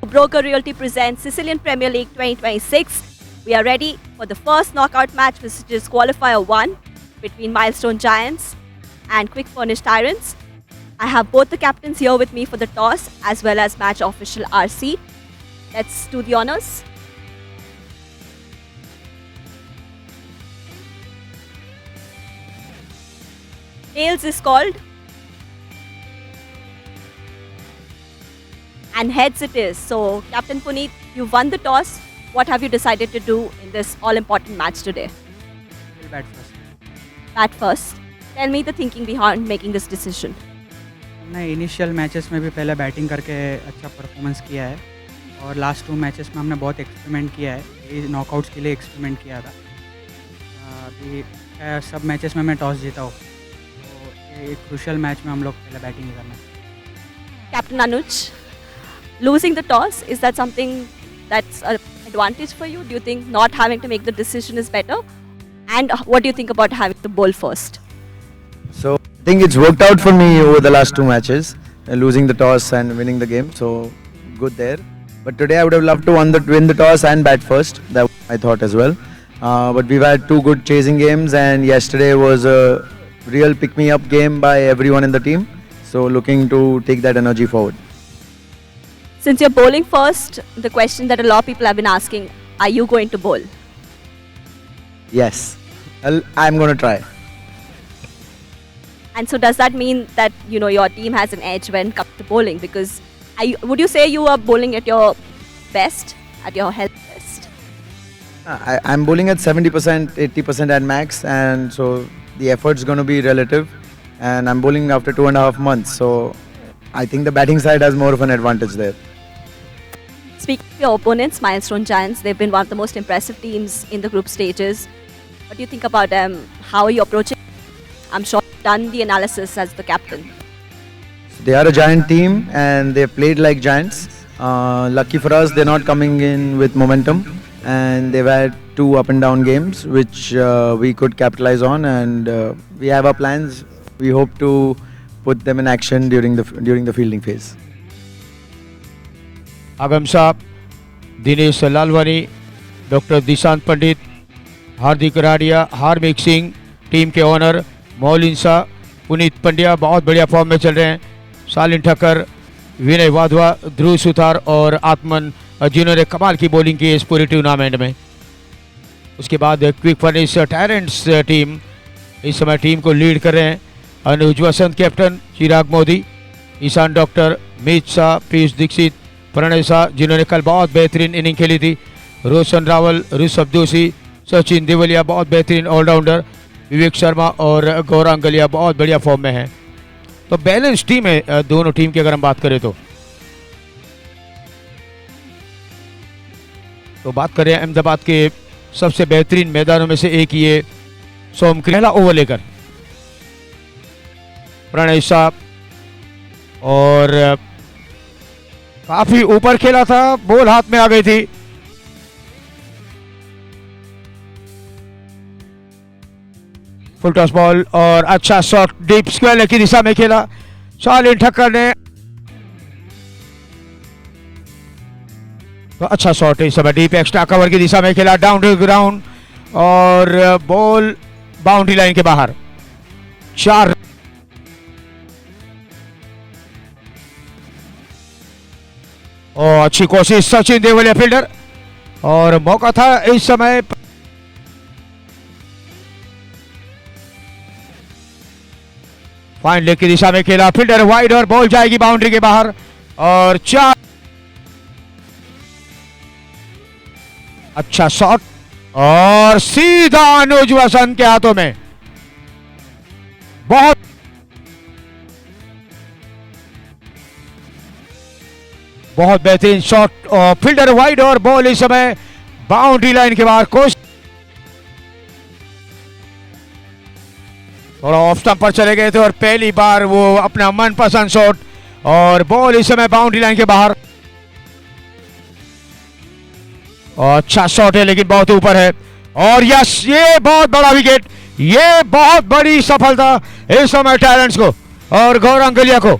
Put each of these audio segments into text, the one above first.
Broker Realty presents Sicilian Premier League 2026. We are ready for the first knockout match, which is Qualifier 1 between Milestone Giants and Quick Furnish Tyrants. I have both the captains here with me for the toss as well as match official RC. Let's do the honors. Tails is called. And heads it is. So, Captain Puneet, you won the toss. What have you decided to do in this all-important match today? We'll bat first. Bat first. Tell me the thinking behind making this decision. हमने initial matches में भी पहले batting करके अच्छा performance किया है और last 2 matches में हमने बहुत एक्सपेरिमेंट किया है. ये नॉकआउट्स के लिए एक्सपेरिमेंट किया था. अभी सब मैचेस में मैं टॉस जीता हूँ, तो ये एक क्रूशियल मैच में हम लोग पहले बैटिंग करना है. Captain Anuj, losing the toss, is that something that's an advantage for you? Do you think not having to make the decision is better? And what do you think about having to bowl first? So I think it's worked out for me over the last 2 matches, losing the toss and winning the game. So good there. But today I would have loved to win the toss and bat first. That was my thought as well. But we've had 2 good chasing games, and yesterday was a real pick-me-up game by everyone in the team. So looking to take that energy forward. Since you're bowling first, the question that a lot of people have been asking, are you going to bowl? Yes, I'm going to try. And so does that mean that your team has an edge when it comes to bowling? Because would you say you are bowling at your best, at your health best? I'm bowling at 70%, 80% at max, and so the effort's going to be relative. And I'm bowling after 2.5 months, so I think the batting side has more of an advantage there. Speaking of your opponents, Milestone Giants, they've been one of the most impressive teams in the group stages. What do you think about them? How are you approaching? I'm sure you've done the analysis as the captain. They are a giant team and they've played like giants. Lucky for us, they're not coming in with momentum, and they've had 2 up and down games which we could capitalize on, and we have our plans. We hope to put them in action during the fielding phase. आगम साहब, Dinesh Lalwani, doctor Dishant पंडित, हार्दिक Radia, harmonic Singh, team के owner Maulin Shah, Puneet Pandya बहुत बढ़िया form में चल रहे हैं. सालिन ठक्कर, विनय वाधवा, ध्रुव सुथार और आत्मन, जिन्होंने कमाल की बॉलिंग की इस पूरी टूर्नामेंट में. उसके बाद क्विक फर्निश टायरेंट्स टीम इस समय टीम को लीड कर रहे हैं. अनुज वसंत कैप्टन, चिराग मोदी, ईशान डॉक्टर, मीत शाह, पीयूष दीक्षित, प्रणय शाह, जिन्होंने कल बहुत बेहतरीन इनिंग खेली थी, रोशन रावल, ऋषभ जोशी, सचिन देवलिया बहुत बेहतरीन ऑलराउंडर, विवेक शर्मा और गौरांग गलिया बहुत बढ़िया फॉर्म में हैं. तो बैलेंस टीम है दोनों टीम की अगर हम बात करें तो बात करें अहमदाबाद के सबसे बेहतरीन मैदानों में से एक ये सोम पहला ओवर लेकर प्रणय शाह, और काफी ऊपर खेला था, बॉल हाथ में आ गई थी. फुल टॉस बॉल और अच्छा शॉट डीप स्क्वायर की दिशा में खेला. शालिन ठक्कर ने तो अच्छा शॉट इस समय डीप एक्स्ट्रा कवर की दिशा में खेला, डाउन टू ग्राउंड, और बॉल बाउंड्री लाइन के बाहर. 4 और अच्छी कोशिश सचिन देवलिया फील्डर, और मौका था इस समय. फाइन लेग की दिशा में खेला, फील्डर वाइड और बॉल जाएगी बाउंड्री के बाहर. और 4 अच्छा शॉट और सीधा अनुज वसंत के हाथों में. बहुत बेहतरीन शॉट, और फील्डर वाइड और बॉल इस समय बाउंड्री लाइन के बाहर. कोशिश थोड़ा ऑफ स्टंप पर चले गए थे और पहली बार वो अपना मनपसंद शॉट, और बॉल इस समय बाउंड्री लाइन के बाहर. और अच्छा शॉट है लेकिन बहुत ऊपर है, और यस, ये बहुत बड़ा विकेट, ये बहुत बड़ी सफलता इस समय टायरेंट्स को और गौरांग गलिया को.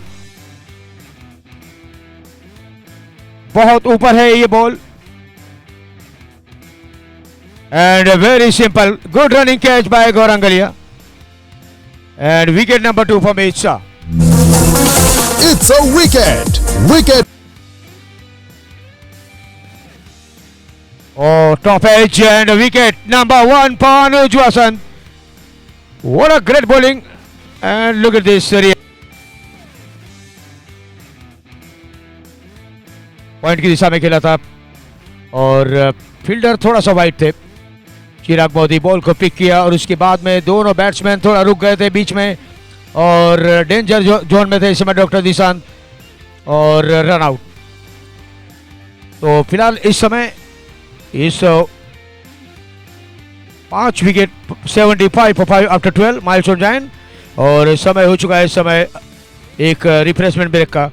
बहुत ऊपर है ये ball and very simple good running catch by Gaurangliya and wicket number 2 for Mit Shah. It's a wicket. Wicket. Oh, top edge and wicket number 1 for Anuj Vasant. What a great bowling and look at this. Point की दिशा में खेला था और fielder थोड़ा सा wide थे. चिराग Modi ball को pick किया और उसके बाद में दोनों बैट्समैन थोड़ा रुक गए थे बीच में और डेंजर जोन में थे इस समय डॉक्टर दिशांत और रन आउट. तो फिलहाल इस समय इस 5 wicket 75 for 5 after 12 milestone giant और समय हो चुका है इस समय एक रिफ्रेशमेंट ब्रेक का.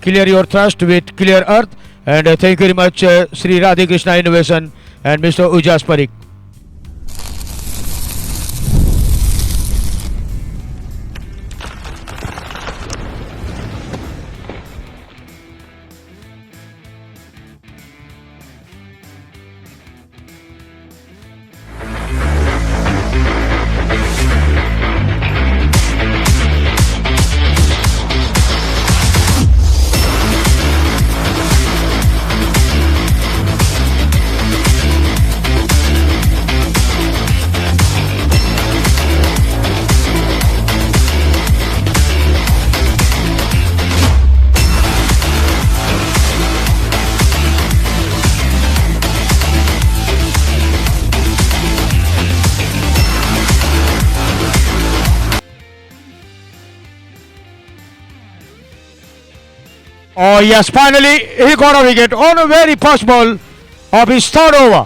Clear your thrust with clear earth and thank you very much Shri Radhe Krishna innovation and mister Ujas Parikh. Oh yes, finally he got a wicket on a very first ball of his third over.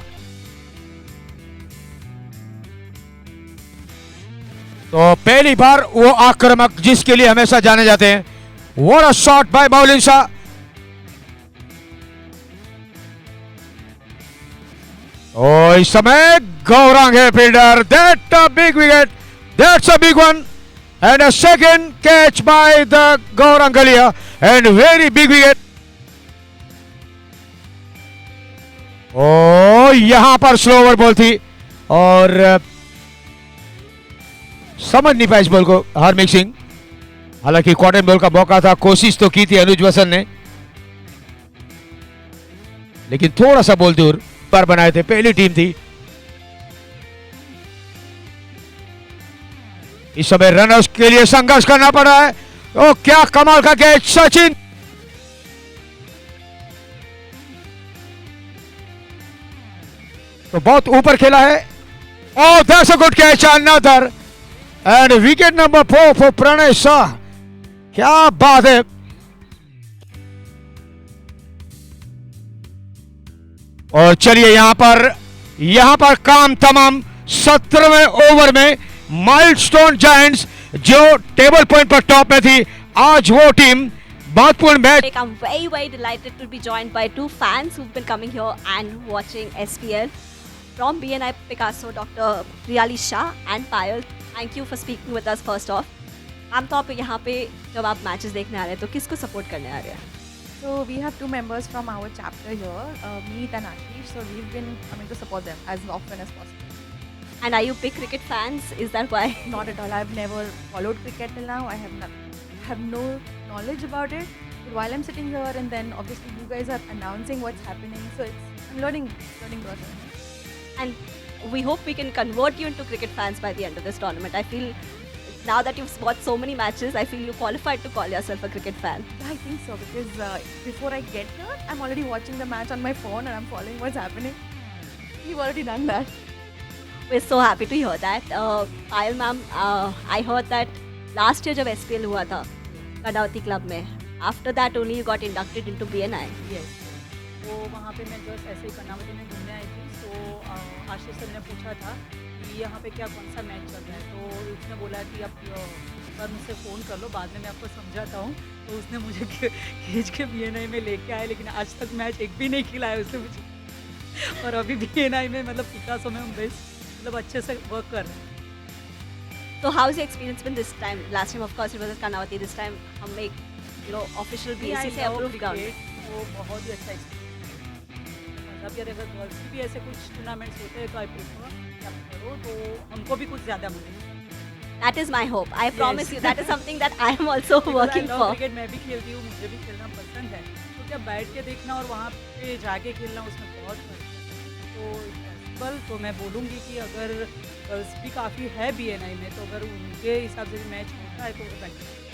तो पहली बार वो आक्रामक जिसके लिए हमेशा जाने जाते हैं. What a shot by Maulin Shah. Oh, इस समय गौरांग है fielder. That a big wicket. That's a big one. And a second catch by the Gaurangalia and very big wicket. Oh, यहां पर स्लो ओवर बॉल थी और समझ नहीं पाया इस बॉल को हार्मिक सिंह. हालांकि कॉटन बॉल का मौका था, कोशिश तो की थी अनुज वसन ने, लेकिन थोड़ा सा बॉल दूर पर बनाए थे. पहली टीम थी. इस समय रनर्स के लिए संघर्ष करना पड़ रहा है. ओ क्या कमाल का कैच सचिन. तो बहुत ऊपर खेला है. Oh that's a good catch another and wicket number 4 for Pranay Shah. क्या बात है. और चलिए यहां पर काम तमाम. 17वें ओवर में माइलस्टोन जायंट्स जो टेबल पॉइंट पर टॉप में थी, आज वो टीम महत्वपूर्ण match. I'm very, very delighted to be joined by two fans who've been coming here and watching SPL from BNI Picasso, Dr. Priyali Shah and Payal. Thank you for speaking with us first off. आमतौर पे यहाँ पे जब आप matches देखने आ रहे हैं तो किसको सपोर्ट करने आ रहे हैं? So we have two members from our chapter here, Meet and Ashish. So we've been coming to support them as often as possible. And are you big cricket fans? Is that why? Not at all. I've never followed cricket till now. I have no knowledge about it. But while I'm sitting here and then obviously you guys are announcing what's happening, so I'm learning process. And we hope we can convert you into cricket fans by the end of this tournament. I feel now that you've watched so many matches, I feel you're qualified to call yourself a cricket fan. Yeah, I think so because before I get here, I'm already watching the match on my phone and I'm following what's happening. You've already done that. We're so happy to hear that. Payal ma'am, I heard that last year जब SPL हुआ था Karnavati club में, after that only you got inducted into BNI. Yes. तो वहाँ पे मैं just ऐसे ही कर्नावती में घूमने आई थी. तो आशीष सर ने पूछा था कि यहाँ पे क्या कौन सा मैच चल रहा है. तो उसने बोला कि आप सर मुझसे फ़ोन कर लो, बाद में मैं आपको समझाता हूँ. तो उसने मुझे खींच के BNI में लेके आए, लेकिन आज तक मैच एक भी नहीं खिलाया उसने मुझे. और अभी BNI में मतलब पिकासो में हम बेस्ट मतलब अच्छे से वर्क कर रहे हैं. So how's your experience been this time? Last time of course it was at Karnavati. This time हम एक official BNC से approved ground. वो बहुत ही अच्छा एक्सपीरियंस मतलब कि अगर गर्ल्स की भी ऐसे कुछ टूर्नामेंट्स होते हैं तो आई प्रेफर कि आप करो तो हमको भी कुछ ज़्यादा मिले। That is my hope. I promise you. That is something that I am also working for. Cricket मैं भी खेलती हूँ, मुझे भी खेलना पसंद है, तो क्या बैठ के देखना और वहाँ पे जाके खेलना उसमें बहुत फर्क है। तो पॉसिबल तो मैं बोलूँगी कि अगर गर्ल्स भी काफ़ी है BNI में, तो अगर उनके हिसाब से भी मैच होता है तो better.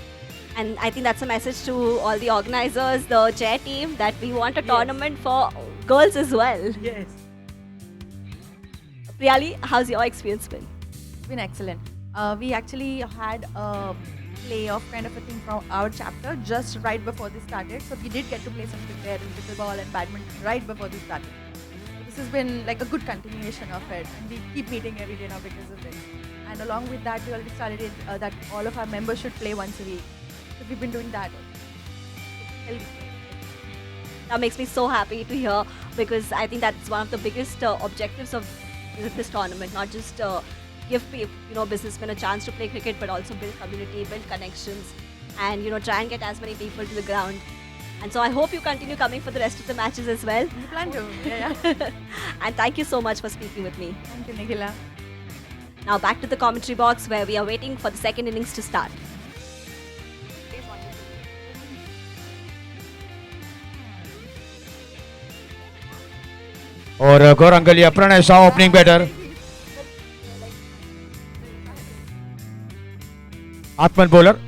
And I think that's a message to all the organizers, the chair team, that we want a Yes. tournament for girls as well. Yes. Priyali, how's your experience been? It's been excellent. We actually had a playoff kind of a thing from our chapter just right before this started. So we did get to play some cricket and pickleball and badminton right before this started. So this has been like a good continuation of it, and we keep meeting every day now because of this. And along with that, we already started it, that all of our members should play once a week. So we've been doing that also. That makes me so happy to hear, because I think that's one of the biggest objectives of this tournament. Not just give businessmen a chance to play cricket, but also build community, build connections, and try and get as many people to the ground. And so I hope you continue coming for the rest of the matches as well. We plan to. Yeah. And thank you so much for speaking with me. Thank you, Nikhila. Now back to the commentary box, where we are waiting for the second innings to start. और गौरंग गलिया, Pranay Shah opening batter, आत्मन bowler,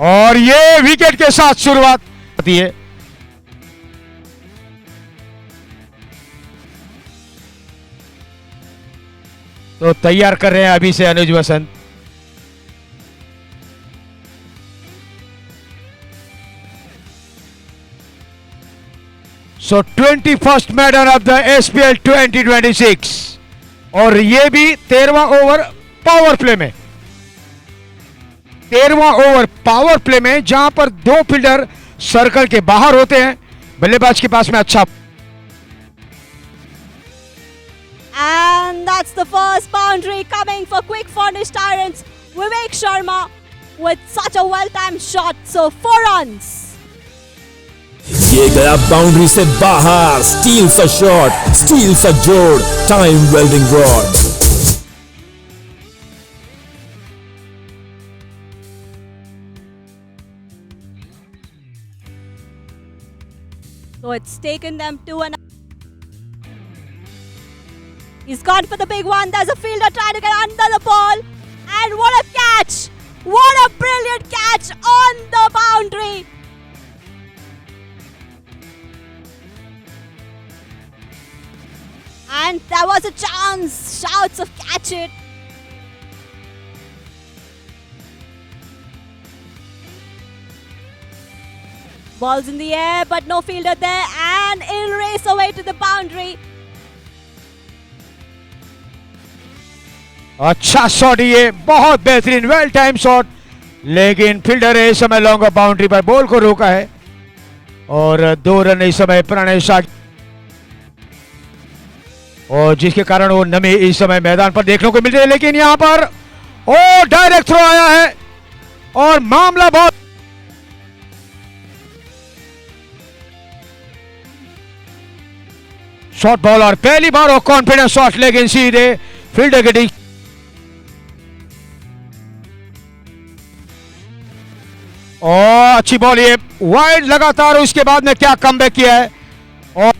और ये wicket के साथ शुरुआत होती है। तो तैयार कर रहे हैं अभी से अनुज वसंत। सो 21st मैडन ऑफ द SPL 2026, और ये भी 13वां ओवर पावर प्ले में, 13वां ओवर पावर प्ले में, जहां पर दो फील्डर सर्कल के बाहर होते हैं, बल्लेबाज के पास में अच्छा। And that's the first boundary coming for Quick Furnish Tyrants. Vivek Sharma with such a well-timed shot. So 4 runs. ये गया बाउंड्री से बाहर, स्टील सा शॉट, स्टील सा जोड़, time welding rod. So it's taken them to an. He's gone for the big one. There's a fielder trying to get under the ball. And what a catch! What a brilliant catch on the boundary! And there was a chance. Shouts of catch it. Ball's in the air, but no fielder there. And it'll race away to the boundary. अच्छा shot, ये बहुत बेहतरीन well time shot, लेकिन fielder ने इस समय long boundary पर ball को रोका है, और 2 रन इस समय प्रणय शाह, और जिसके कारण वो नमी इस समय मैदान पर देखने को मिल रही है। लेकिन यहां पर ओ डायरेक्ट थ्रो आया है, और मामला बहुत शॉट बॉल, और पहली बार वो कॉन्फिडेंस शॉट, लेकिन सीधे फील्डर के डी। और अच्छी बॉल, ये वाइड लगातार, उसके बाद में क्या कमबैक किया है। और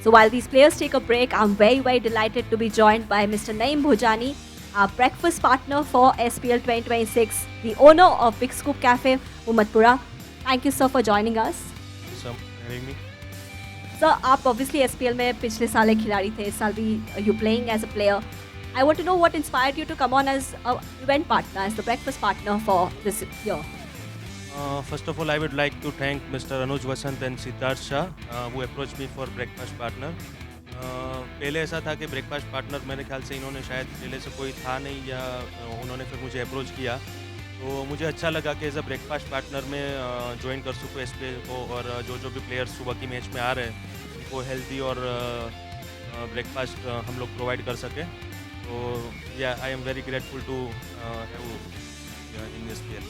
So while these players take a break, I'm very, very delighted to be joined by Mr. Naeem Bhojani, our breakfast partner for SPL 2026, the owner of Big Scoop Cafe, Umadpura. Thank you, sir, for joining us. Sir, आप obviously SPL में पिछले साल एक खिलाड़ी थे, इस साल भी you playing as a player. I want to know what inspired you to come on as an event partner, as the breakfast partner for this year. First of all, I would like to thank Mr. Anuj Vasant and Siddharth Shah who approached me for breakfast partner. पहले ऐसा था कि breakfast partner मेरे ख्याल से इन्होंने शायद पहले से कोई था नहीं, या उन्होंने फिर मुझे अप्रोच किया, तो मुझे अच्छा लगा कि एज अ ब्रेकफास्ट पार्टनर में ज्वाइन कर सकूँ SPL को, और जो भी प्लेयर्स सुबह की मैच में आ रहे हैं उनको हेल्दी और ब्रेकफास्ट हम लोग प्रोवाइड कर सकें। तो या I am very grateful to have in SPL।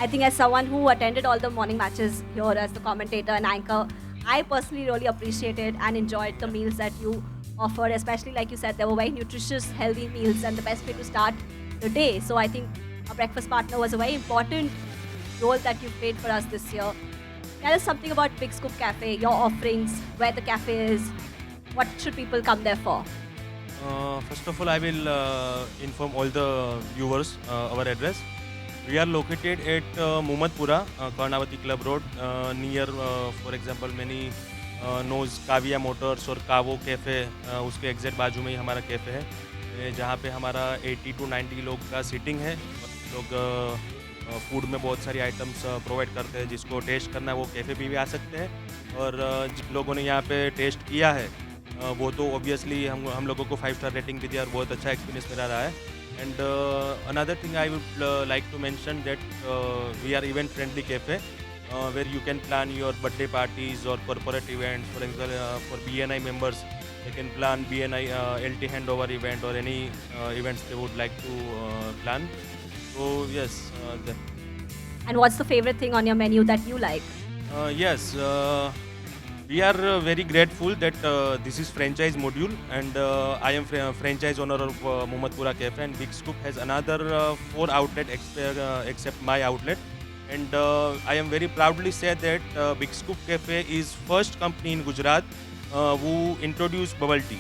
I think as someone who attended all the morning matches here as the commentator and anchor, I personally really appreciated and enjoyed the meals that you offered, especially like you said, they were very nutritious, healthy meals and the best way to start the day. So I think a breakfast partner was a very important role that you played for us this year. Tell us something about Big Scoop Cafe, your offerings, where the cafe is, what should people come there for? First of all, I will inform all the viewers our address. We are located at Muhammadpura, Karnavati Club Road, near, for example, many knows Kavia Motors और कावो cafe, उसके exact बाजू में ही हमारा cafe है, जहाँ पे हमारा 80 to 90 लोग का सीटिंग है. लोग फूड में बहुत सारी आइटम्स प्रोवाइड करते हैं, जिसको टेस्ट करना है वो कैफ़े पे भी आ सकते हैं. और जिन लोगों ने यहाँ पे टेस्ट किया है वो तो ऑब्वियसली हम लोगों को 5 स्टार रेटिंग भी दिया और बहुत अच्छा एक्सपीरियंस मेरा रहा है. And another thing I would like to mention that we are event friendly cafe where you can plan your birthday parties or corporate events. For example, for BNI members, they can plan BNI LT handover event or any events they would like to plan. So yes. And what's the favorite thing on your menu that you like? Yes, we are very grateful that this is franchise module, and I am franchise owner of Muhammadpura Cafe, and Big Scoop has another 4 outlets except my outlet. And I am very proudly say that Big Scoop Cafe is first company in Gujarat who introduced bubble tea.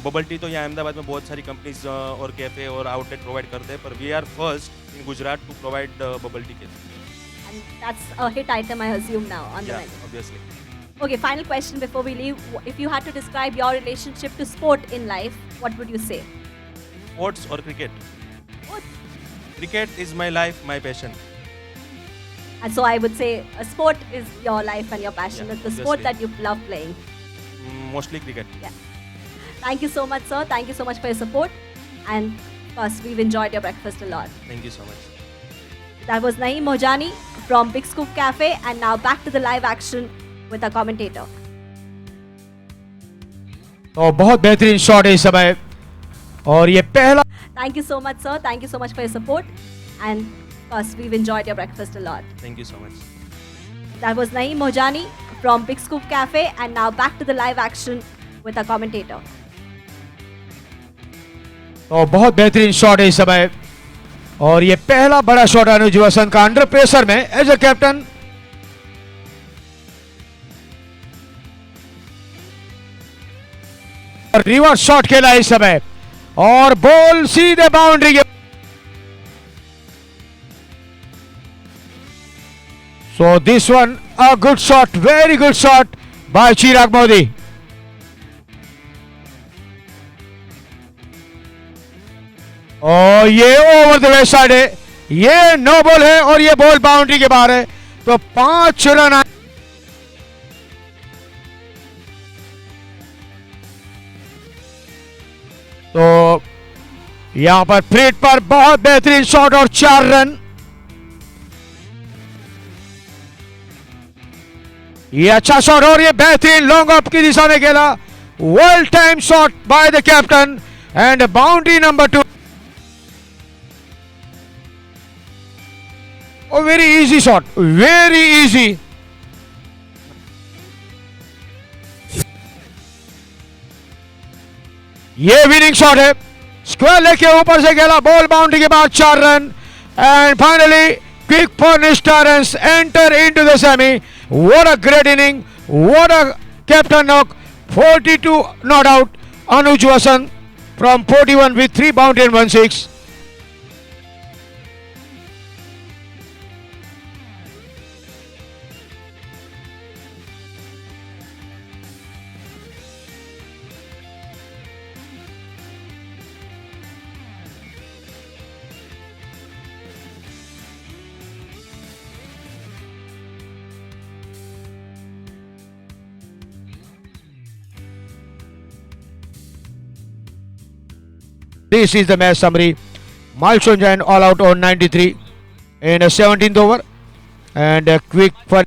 Bubble tea तो यहाँ अहमदाबाद में बहुत सारी companies और cafe और outlet provide करते हैं, पर we are first in Gujarat to provide bubble tea cafe. And that's a hit item, I assume, now on the menu. Obviously. Okay, final question before we leave. If you had to describe your relationship to sport in life, what would you say? Sports or cricket? Both. Cricket is my life, my passion. And so I would say a sport is your life and your passion. Yeah, It's the sport obviously. that you love playing. Mostly cricket. Yeah. Thank you so much, sir. Thank you so much for your support. And of course, we've enjoyed your breakfast a lot. Thank you so much. That was Naeem Mojani from Big Scoop Cafe. And now back to the live action with our commentator. तो बहुत बेहतरीन shot है इस समय, और ये पहला. Thank you so much, sir. Thank you so much for your support. And of course, we've enjoyed your breakfast a lot. Thank you so much. That was Naeem Mojani from Big Scoop Cafe. And now back to the live action with our commentator. तो बहुत बेहतरीन shot है इस समय, और ये पहला बड़ा शॉट अनुज वसंत का अंडर प्रेशर में एज ए कैप्टन. और रिवर्स शॉट खेला इस समय, और बॉल सीधे बाउंड्री के. So this one a good shot, very good shot by Chirag Modi. और ये ओवर द वेस्ट साइड है, ये नो बॉल है और ये बॉल बाउंड्री के बाहर है. तो 5 रन आए. तो यहां पर फ्रीट पर बहुत बेहतरीन शॉट और 4 रन. ये अच्छा शॉट और ये बेहतरीन लॉन्ग अप की दिशा में खेला. Well time shot by the captain and boundary number 2. Oh, very easy shot, very easy. ये विनिंग शॉट है, स्क्वायर लेके ऊपर से खेला, बॉल बाउंड्री के बाद 4 run. And finally quick furnished tyrants enter into the semi. What a great inning, what a captain knock. 42 not out. Anuj Vasant from 41 with 3 boundary and 1 6. This is the match summary. Milestone Giant all out on 93 in a 17th over, and a quick for